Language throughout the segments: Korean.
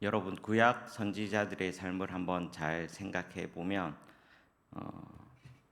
여러분 구약 선지자들의 삶을 한번 잘 생각해 보면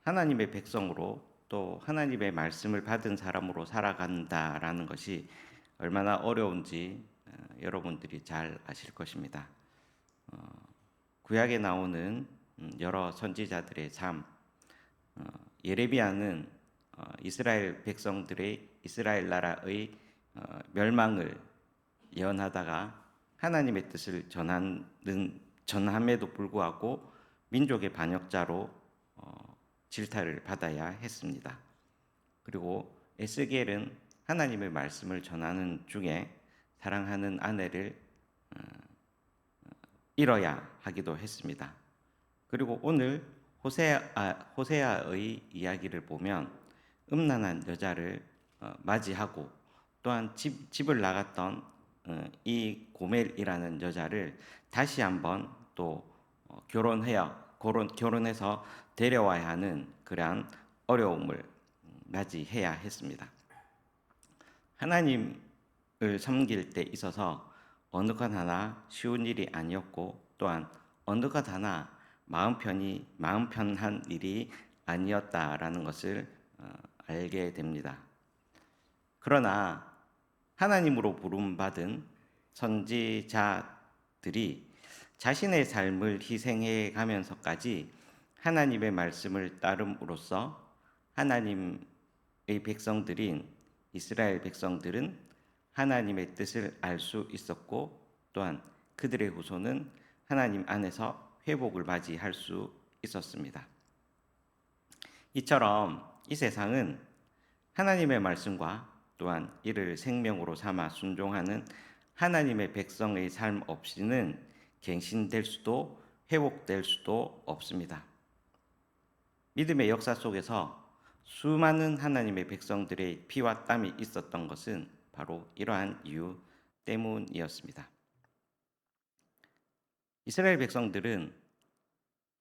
하나님의 백성으로 또 하나님의 말씀을 받은 사람으로 살아간다라는 것이 얼마나 어려운지 여러분들이 잘 아실 것입니다. 구약에 나오는 여러 선지자들의 삶, 예레미야는 이스라엘 백성들의 이스라엘 나라의 멸망을 예언하다가 하나님의 뜻을 전함에도 불구하고 민족의 반역자로 질타를 받아야 했습니다. 그리고 에스겔은 하나님의 말씀을 전하는 중에 사랑하는 아내를 잃어야 하기도 했습니다. 그리고 오늘 호세아의 이야기를 보면 음란한 여자를 맞이하고 또한 집을 나갔던 이 고멜이라는 여자를 다시 한번 또 결혼해서 데려와야 하는 그러한 어려움을 맞이해야 했습니다. 하나님을 섬길 때 있어서 어느 것 하나 쉬운 일이 아니었고 또한 어느 것 하나 마음 편한 일이 아니었다라는 것을 알게 됩니다. 그러나 하나님으로 부름받은 선지자들이 자신의 삶을 희생해 가면서까지 하나님의 말씀을 따름으로써 하나님의 백성들인 이스라엘 백성들은 하나님의 뜻을 알 수 있었고 또한 그들의 후손은 하나님 안에서 회복을 맞이할 수 있었습니다. 이처럼 이 세상은 하나님의 말씀과 또한 이를 생명으로 삼아 순종하는 하나님의 백성의 삶 없이는 갱신될 수도 회복될 수도 없습니다. 믿음의 역사 속에서 수많은 하나님의 백성들의 피와 땀이 있었던 것은 바로 이러한 이유 때문이었습니다. 이스라엘 백성들은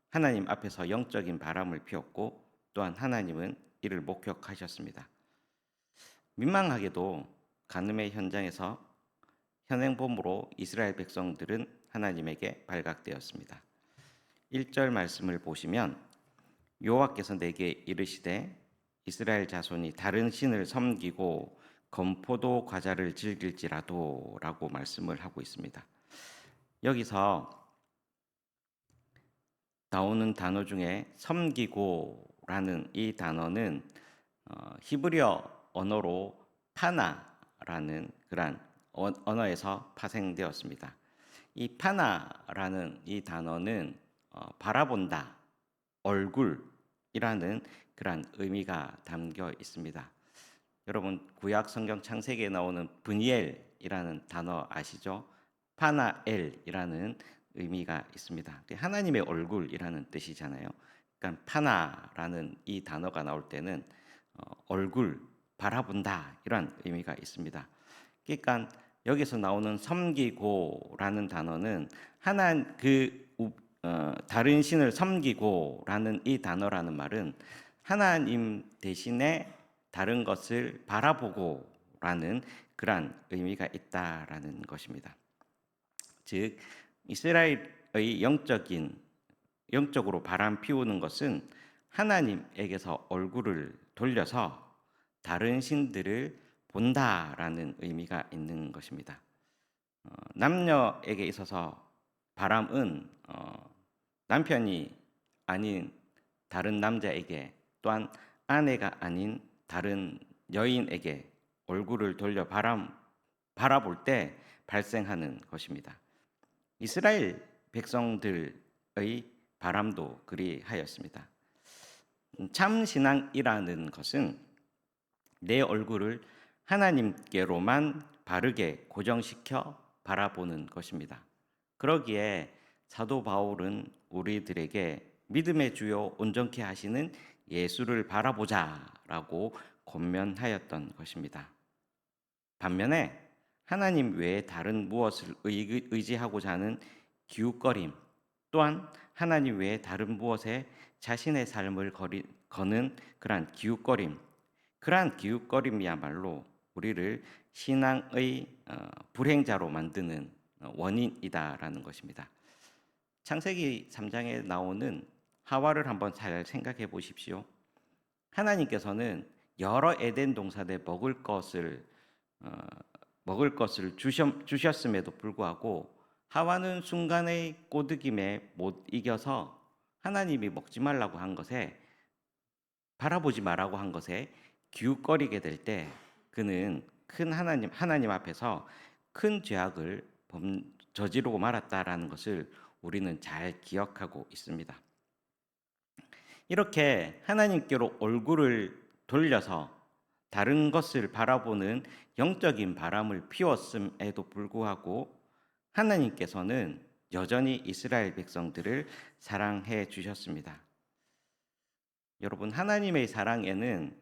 하나님 앞에서 영적인 바람을 피웠고 또한 하나님은 이를 목격하셨습니다. 민망하게도 간음의 현장에서 현행범으로 이스라엘 백성들은 하나님에게 발각되었습니다. 1절 말씀을 보시면 여호와께서 내게 이르시되 이스라엘 자손이 다른 신을 섬기고 건포도 과자를 즐길지라도 라고 말씀을 하고 있습니다. 여기서 나오는 단어 중에 섬기고라는 이 단어는 히브리어 언어로 파나라는 그런 언어에서 파생되었습니다. 이 파나라는 이 단어는 바라본다, 얼굴이라는 그런 의미가 담겨 있습니다. 여러분 구약 성경 창세기에 나오는 브니엘이라는 단어 아시죠? 파나엘이라는 의미가 있습니다. 하나님의 얼굴이라는 뜻이잖아요. 그러니까 파나라는 이 단어가 나올 때는 얼굴, 바라본다 이런 의미가 있습니다. 그러니까 여기서 나오는 섬기고라는 단어는 다른 신을 섬기고라는 이 단어라는 말은 하나님 대신에 다른 것을 바라보고라는 그러한 의미가 있다라는 것입니다. 즉 이스라엘의 영적으로 바람 피우는 것은 하나님에게서 얼굴을 돌려서 다른 신들을 본다라는 의미가 있는 것입니다. 남녀에게 있어서 바람은 남편이 아닌 다른 남자에게 또한 아내가 아닌 다른 여인에게 얼굴을 돌려 바라볼 때 발생하는 것입니다. 이스라엘 백성들의 바람도 그리하였습니다. 참 신앙이라는 것은 내 얼굴을 하나님께로만 바르게 고정시켜 바라보는 것입니다. 그러기에 사도 바울은 우리들에게 믿음의 주요 온전케 하시는 예수를 바라보자라고 권면하였던 것입니다. 반면에 하나님 외에 다른 무엇을 의지하고자 하는 기웃거림 또한 하나님 외에 다른 무엇에 자신의 삶을 거는 그러한 기웃거림이야말로 우리를 신앙의 불행자로 만드는 원인이다라는 것입니다. 창세기 3장에 나오는 하와를 한번 잘 생각해 보십시오. 하나님께서는 여러 에덴 동산에 어, 먹을 것을 주셨음에도 불구하고 하와는 순간의 꼬드김에 못 이겨서 하나님이 먹지 말라고 한 것에, 바라보지 말라고 한 것에 기웃거리게 될 때 그는 큰 하나님 앞에서 큰 죄악을 저지르고 말았다라는 것을 우리는 잘 기억하고 있습니다. 이렇게 하나님께로 얼굴을 돌려서 다른 것을 바라보는 영적인 바람을 피웠음에도 불구하고 하나님께서는 여전히 이스라엘 백성들을 사랑해 주셨습니다. 여러분, 하나님의 사랑에는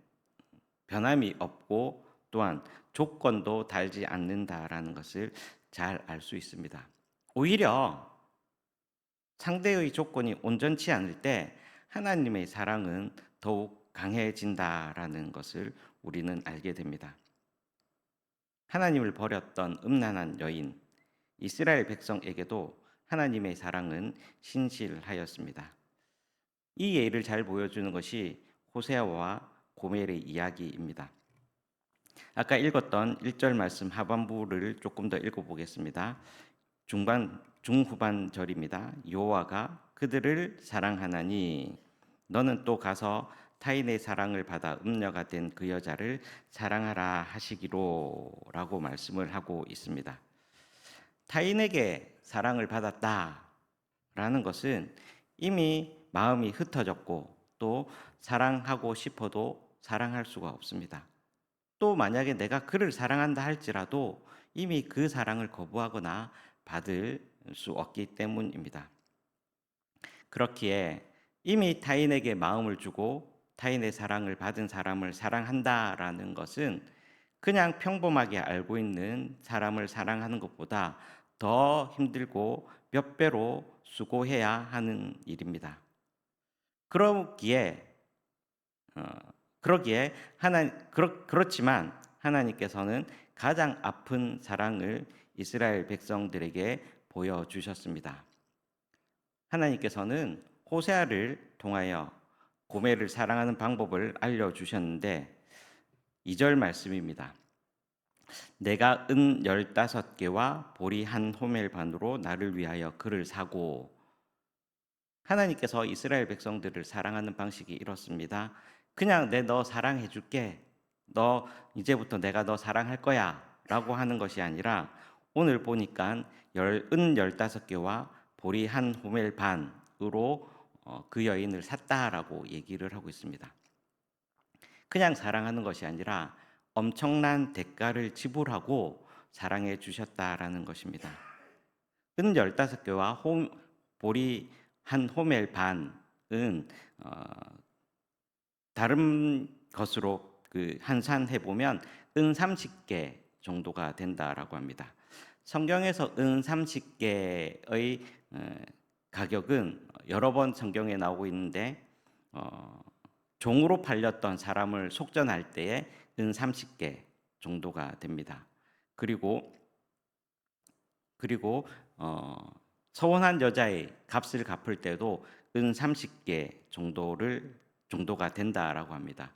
변함이 없고 또한 조건도 달지 않는다라는 것을 잘 알 수 있습니다. 오히려 상대의 조건이 온전치 않을 때 하나님의 사랑은 더욱 강해진다라는 것을 우리는 알게 됩니다. 하나님을 버렸던 음란한 여인 이스라엘 백성에게도 하나님의 사랑은 신실하였습니다. 이 예를 잘 보여주는 것이 호세아와 고멜의 이야기입니다. 아까 읽었던 1절 말씀 하반부를 조금 더 읽어보겠습니다. 중후반 절입니다. 여호와가 그들을 사랑하나니 너는 또 가서 타인의 사랑을 받아 음녀가 된 그 여자를 사랑하라 하시기로라고 말씀을 하고 있습니다. 타인에게 사랑을 받았다라는 것은 이미 마음이 흩어졌고 또 사랑하고 싶어도 사랑할 수가 없습니다. 또 만약에 내가 그를 사랑한다 할지라도 이미 그 사랑을 거부하거나 받을 수 없기 때문입니다. 그렇기에 이미 타인에게 마음을 주고 타인의 사랑을 받은 사람을 사랑한다라는 것은 그냥 평범하게 알고 있는 사람을 사랑하는 것보다 더 힘들고 몇 배로 수고해야 하는 일입니다. 그러기에 어, 그렇지만 하나님께서는 가장 아픈 사랑을 이스라엘 백성들에게 보여주셨습니다. 하나님께서는 호세아를 통하여 고멜을 사랑하는 방법을 알려주셨는데 2절 말씀입니다. 내가 은 15개와 보리 한 호멜 반으로 나를 위하여 그를 사고. 하나님께서 이스라엘 백성들을 사랑하는 방식이 이렇습니다. 그냥 너 사랑해 줄게. 너 이제부터 내가 너 사랑할 거야 라고 하는 것이 아니라 오늘 보니까 은 15개와 보리 한 호멜 반으로 그 여인을 샀다라고 얘기를 하고 있습니다. 그냥 사랑하는 것이 아니라 엄청난 대가를 지불하고 사랑해 주셨다라는 것입니다. 은 15개와 보리 한 호멜 반은 다른 것으로 환산해 보면 은 30개 정도가 된다라고 합니다. 성경에서 은 30개의 가격은 여러 번 성경에 나오고 있는데 종으로 팔렸던 사람을 속전할 때에 은 30개 정도가 됩니다. 그리고 서원한 여자의 값을 갚을 때도 은 30개 정도가 된다라고 합니다.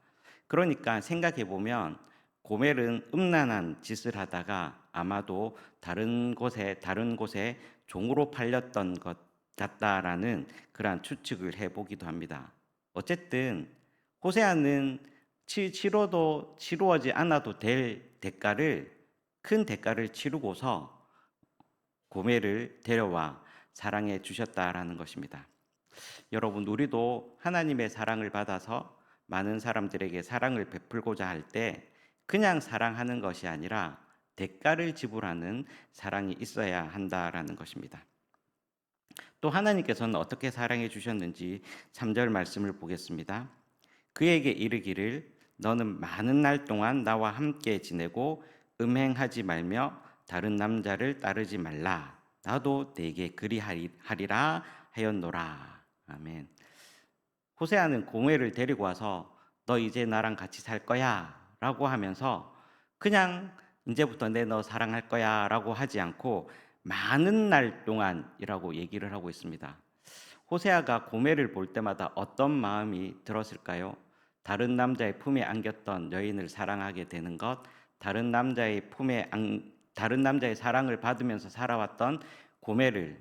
그러니까 생각해 보면 고멜은 음란한 짓을 하다가 아마도 다른 곳에 종으로 팔렸던 것 같다라는 그러한 추측을 해보기도 합니다. 어쨌든 호세아는 치루어지 않아도 될 큰 대가를 치르고서 고멜을 데려와 사랑해 주셨다라는 것입니다. 여러분, 우리도 하나님의 사랑을 받아서 많은 사람들에게 사랑을 베풀고자 할 때 그냥 사랑하는 것이 아니라 대가를 지불하는 사랑이 있어야 한다라는 것입니다. 또 하나님께서는 어떻게 사랑해 주셨는지 3절 말씀을 보겠습니다. 그에게 이르기를 너는 많은 날 동안 나와 함께 지내고 음행하지 말며 다른 남자를 따르지 말라. 나도 네게 그리하리라 하였노라. 아멘. 호세아는 고멜을 데리고 와서 너 이제 나랑 같이 살 거야 라고 하면서 그냥 이제부터 내 너 사랑할 거야 라고 하지 않고 많은 날 동안이라고 얘기를 하고 있습니다. 호세아가 고멜을 볼 때마다 어떤 마음이 들었을까요? 다른 남자의 품에 안겼던 여인을 사랑하게 되는 것, 다른 남자의 사랑을 받으면서 살아왔던 고멜을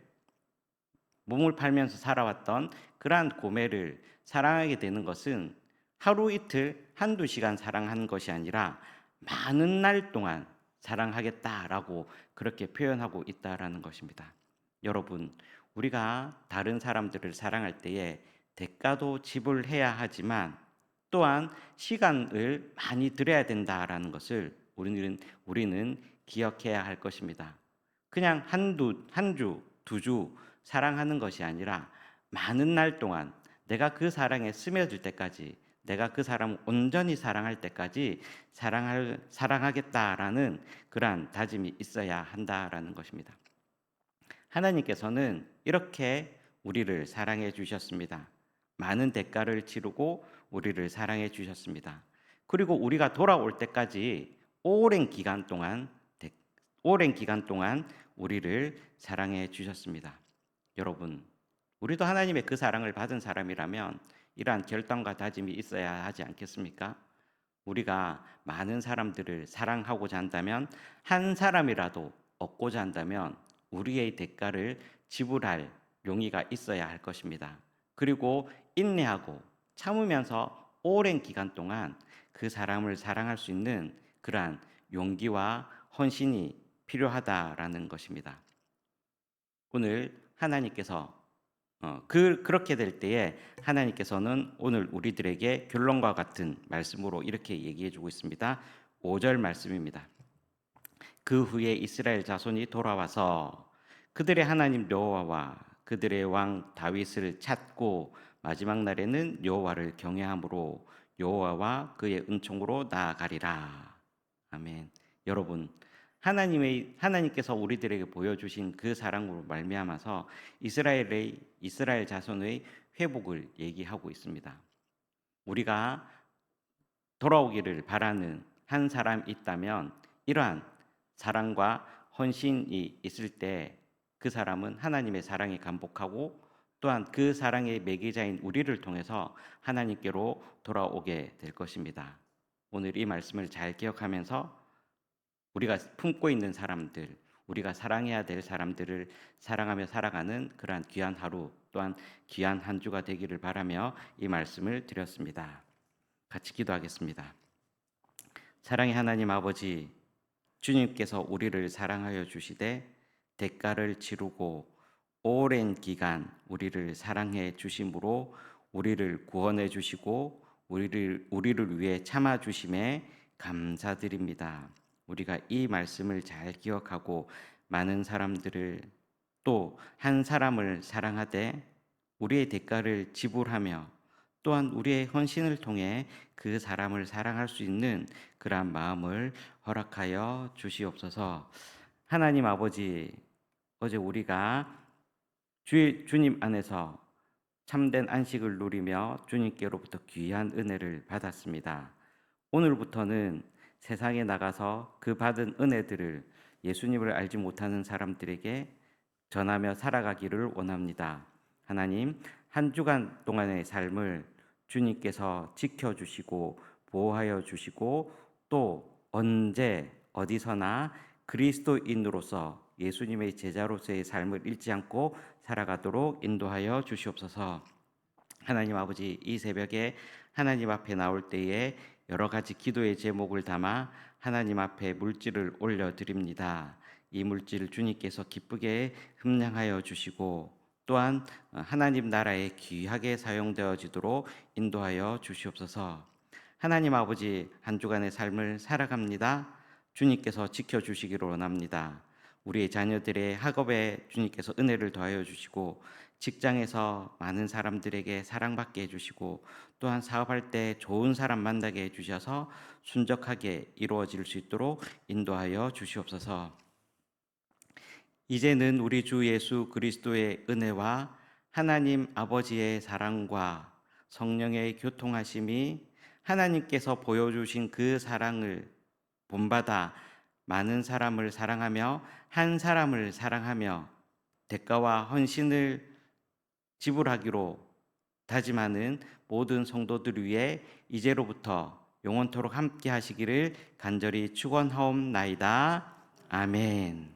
몸을 팔면서 살아왔던 그러한 고멜을 사랑하게 되는 것은 하루 이틀 한두 시간 사랑한 것이 아니라 많은 날 동안 사랑하겠다라고 그렇게 표현하고 있다라는 것입니다. 여러분, 우리가 다른 사람들을 사랑할 때에 대가도 지불해야 하지만 또한 시간을 많이 들여야 된다라는 것을 우리는 기억해야 할 것입니다. 그냥 한 주, 두 주 사랑하는 것이 아니라 많은 날 동안 내가 그 사랑에 스며들 때까지, 내가 그 사람을 온전히 사랑할 때까지 사랑하겠다라는 그러한 다짐이 있어야 한다라는 것입니다. 하나님께서는 이렇게 우리를 사랑해 주셨습니다. 많은 대가를 치르고 우리를 사랑해 주셨습니다. 그리고 우리가 돌아올 때까지 오랜 기간 동안 우리를 사랑해 주셨습니다. 여러분, 우리도 하나님의 그 사랑을 받은 사람이라면 이러한 결단과 다짐이 있어야 하지 않겠습니까? 우리가 많은 사람들을 사랑하고자 한다면, 한 사람이라도 얻고자 한다면 우리의 대가를 지불할 용의가 있어야 할 것입니다. 그리고 인내하고 참으면서 오랜 기간 동안 그 사람을 사랑할 수 있는 그러한 용기와 헌신이 필요하다라는 것입니다. 오늘 하나님께서 그렇게 될 때에 하나님께서는 오늘 우리들에게 결론과 같은 말씀으로 이렇게 얘기해 주고 있습니다. 5절 말씀입니다. 그 후에 이스라엘 자손이 돌아와서 그들의 하나님 여호와와 그들의 왕 다윗을 찾고 마지막 날에는 여호와를 경외함으로 여호와와 그의 은총으로 나아가리라. 아멘. 여러분, 하나님께서 우리들에게 보여주신 그 사랑으로 말미암아서 이스라엘 자손의 회복을 얘기하고 있습니다. 우리가 돌아오기를 바라는 한 사람 있다면 이러한 사랑과 헌신이 있을 때 그 사람은 하나님의 사랑에 감복하고 또한 그 사랑의 매개자인 우리를 통해서 하나님께로 돌아오게 될 것입니다. 오늘 이 말씀을 잘 기억하면서 우리가 품고 있는 사람들, 우리가 사랑해야 될 사람들을 사랑하며 살아가는 그러한 귀한 하루 또한 귀한 한 주가 되기를 바라며 이 말씀을 드렸습니다. 같이 기도하겠습니다. 사랑의 하나님 아버지, 주님께서 우리를 사랑하여 주시되 대가를 치르고 오랜 기간 우리를 사랑해 주심으로 우리를 구원해 주시고 우리를 위해 참아 주심에 감사드립니다. 우리가 이 말씀을 잘 기억하고 많은 사람들을 또 한 사람을 사랑하되 우리의 대가를 지불하며 또한 우리의 헌신을 통해 그 사람을 사랑할 수 있는 그러한 마음을 허락하여 주시옵소서. 하나님 아버지, 어제 우리가 주님 안에서 참된 안식을 누리며 주님께로부터 귀한 은혜를 받았습니다. 오늘부터는 세상에 나가서 그 받은 은혜들을 예수님을 알지 못하는 사람들에게 전하며 살아가기를 원합니다. 하나님, 한 주간 동안의 삶을 주님께서 지켜주시고 보호하여 주시고 또 언제 어디서나 그리스도인으로서 예수님의 제자로서의 삶을 잃지 않고 살아가도록 인도하여 주시옵소서. 하나님 아버지, 이 새벽에 하나님 앞에 나올 때에 여러 가지 기도의 제목을 담아 하나님 앞에 물질을 올려드립니다. 이 물질을 주님께서 기쁘게 흠량하여 주시고 또한 하나님 나라에 귀하게 사용되어지도록 인도하여 주시옵소서. 하나님 아버지, 한 주간의 삶을 살아갑니다. 주님께서 지켜주시기를 원합니다. 우리의 자녀들의 학업에 주님께서 은혜를 더하여 주시고 직장에서 많은 사람들에게 사랑받게 해주시고 또한 사업할 때 좋은 사람 만나게 해주셔서 순적하게 이루어질 수 있도록 인도하여 주시옵소서. 이제는 우리 주 예수 그리스도의 은혜와 하나님 아버지의 사랑과 성령의 교통하심이 하나님께서 보여주신 그 사랑을 본받아 많은 사람을 사랑하며 한 사람을 사랑하며 대가와 헌신을 지불하기로 다짐하는 모든 성도들 위해 이제로부터 영원토록 함께 하시기를 간절히 축원하옵나이다. 아멘.